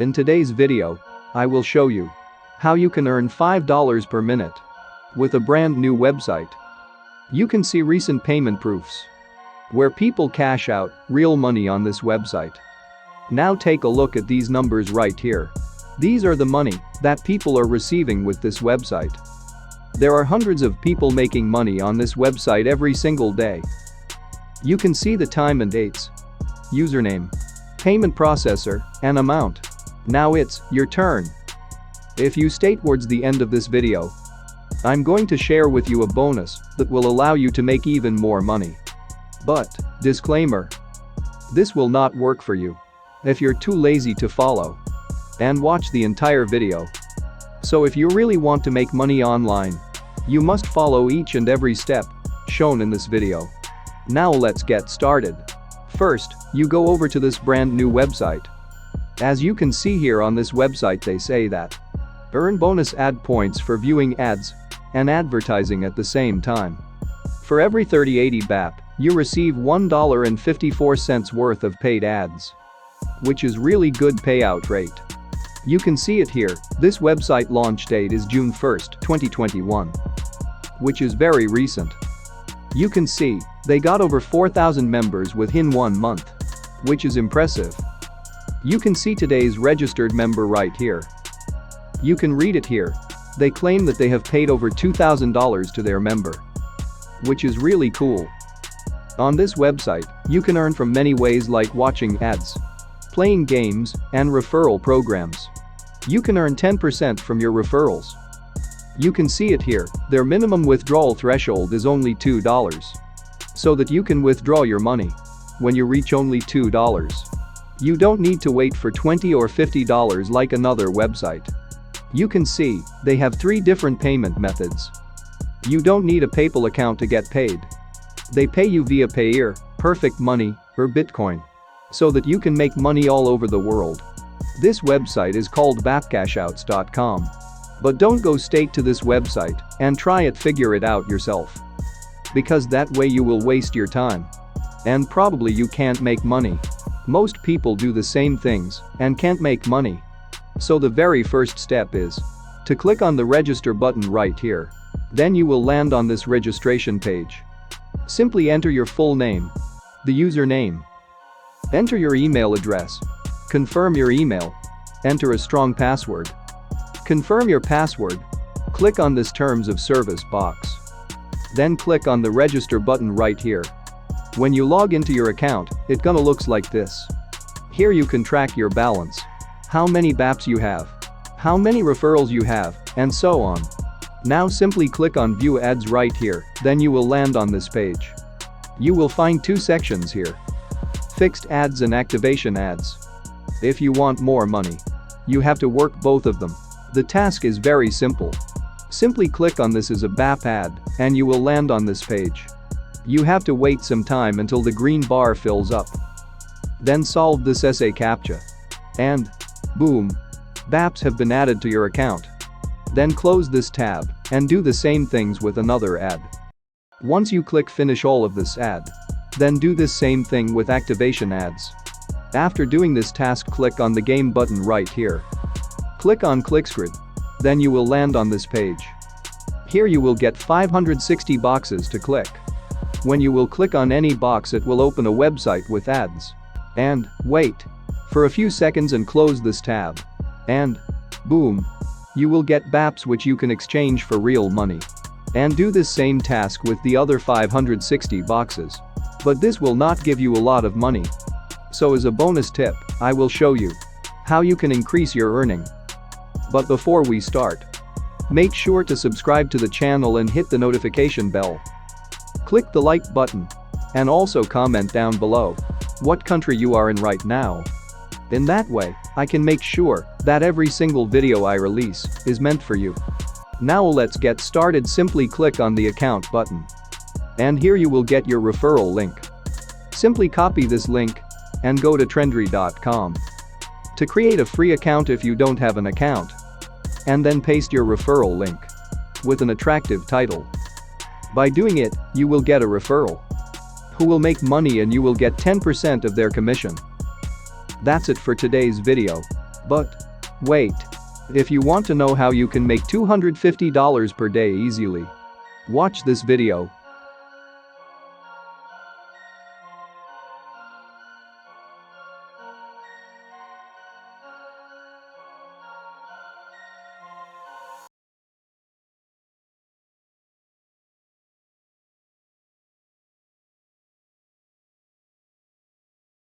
In today's video, I will show you how you can earn $5 per minute with a brand new website. You can see recent payment proofs where people cash out real money on this website. Now take a look at these numbers right here. These are the money that people are receiving with this website. There are hundreds of people making money on this website every single day. You can see the time and dates, username, payment processor, and amount. Now it's your turn. If you stay towards the end of this video, I'm going to share with you a bonus that will allow you to make even more money. But, disclaimer, this will not work for you if you're too lazy to follow and watch the entire video. So if you really want to make money online, you must follow each and every step shown in this video. Now let's get started. First, you go over to this brand new website. As you can see here on this website, they say that earn bonus ad points for viewing ads and advertising at the same time. For every 3080 BAP, you receive $1.54 worth of paid ads, which is really good payout rate. You can see it here. This website launch date is June 1st, 2021, which is very recent. You can see they got over 4,000 members within 1 month, which is impressive. You can see today's registered member right here. You can read it here. They claim that they have paid over $2,000 to their member, which is really cool. On this website, you can earn from many ways like watching ads, playing games, and referral programs. You can earn 10% from your referrals. You can see it here, their minimum withdrawal threshold is only $2. So that you can withdraw your money when you reach only $2. You don't need to wait for $20 or $50 like another website. You can see they have 3 different payment methods. You don't need a PayPal account to get paid. They pay you via Payeer, Perfect Money, or Bitcoin, so that you can make money all over the world. This website is called bapcashouts.com. But don't go straight to this website and try it, figure it out yourself. Because that way you will waste your time. And probably you can't make money. Most people do the same things and can't make money. So the very first step is to click on the register button right here. Then you will land on this registration page. Simply enter your full name, the username. Enter your email address. Confirm your email. Enter a strong password. Confirm your password. Click on this terms of service box. Then click on the register button right here. When you log into your account, it gonna looks like this. Here you can track your balance, how many BAPs you have, how many referrals you have, and so on. Now simply click on view ads right here, then you will land on this page. You will find 2 sections here: fixed ads and activation ads. If you want more money, you have to work both of them. The task is very simple. Simply click on this as a BAP ad and you will land on this page. You have to wait some time until the green bar fills up. Then solve this essay CAPTCHA. And boom, BAPs have been added to your account. Then close this tab and do the same things with another ad. Once you click finish all of this ad, then do this same thing with activation ads. After doing this task, click on the game button right here. Click on ClickScript. Then you will land on this page. Here you will get 560 boxes to click. When you will click on any box, it will open a website with ads. And wait for a few seconds and close this tab. And boom, you will get BAPs which you can exchange for real money. And do this same task with the other 560 boxes. But this will not give you a lot of money. So as a bonus tip, I will show you how you can increase your earning. But before we start, make sure to subscribe to the channel and hit the notification bell. Click the like button and also comment down below what country you are in right now. In that way, I can make sure that every single video I release is meant for you. Now let's get started. Simply click on the account button. And here you will get your referral link. Simply copy this link and go to Trendry.com to create a free account if you don't have an account. And then paste your referral link with an attractive title. By doing it, you will get a referral who will make money and you will get 10% of their commission. That's it for today's video. But wait. If you want to know how you can make $250 per day easily, watch this video.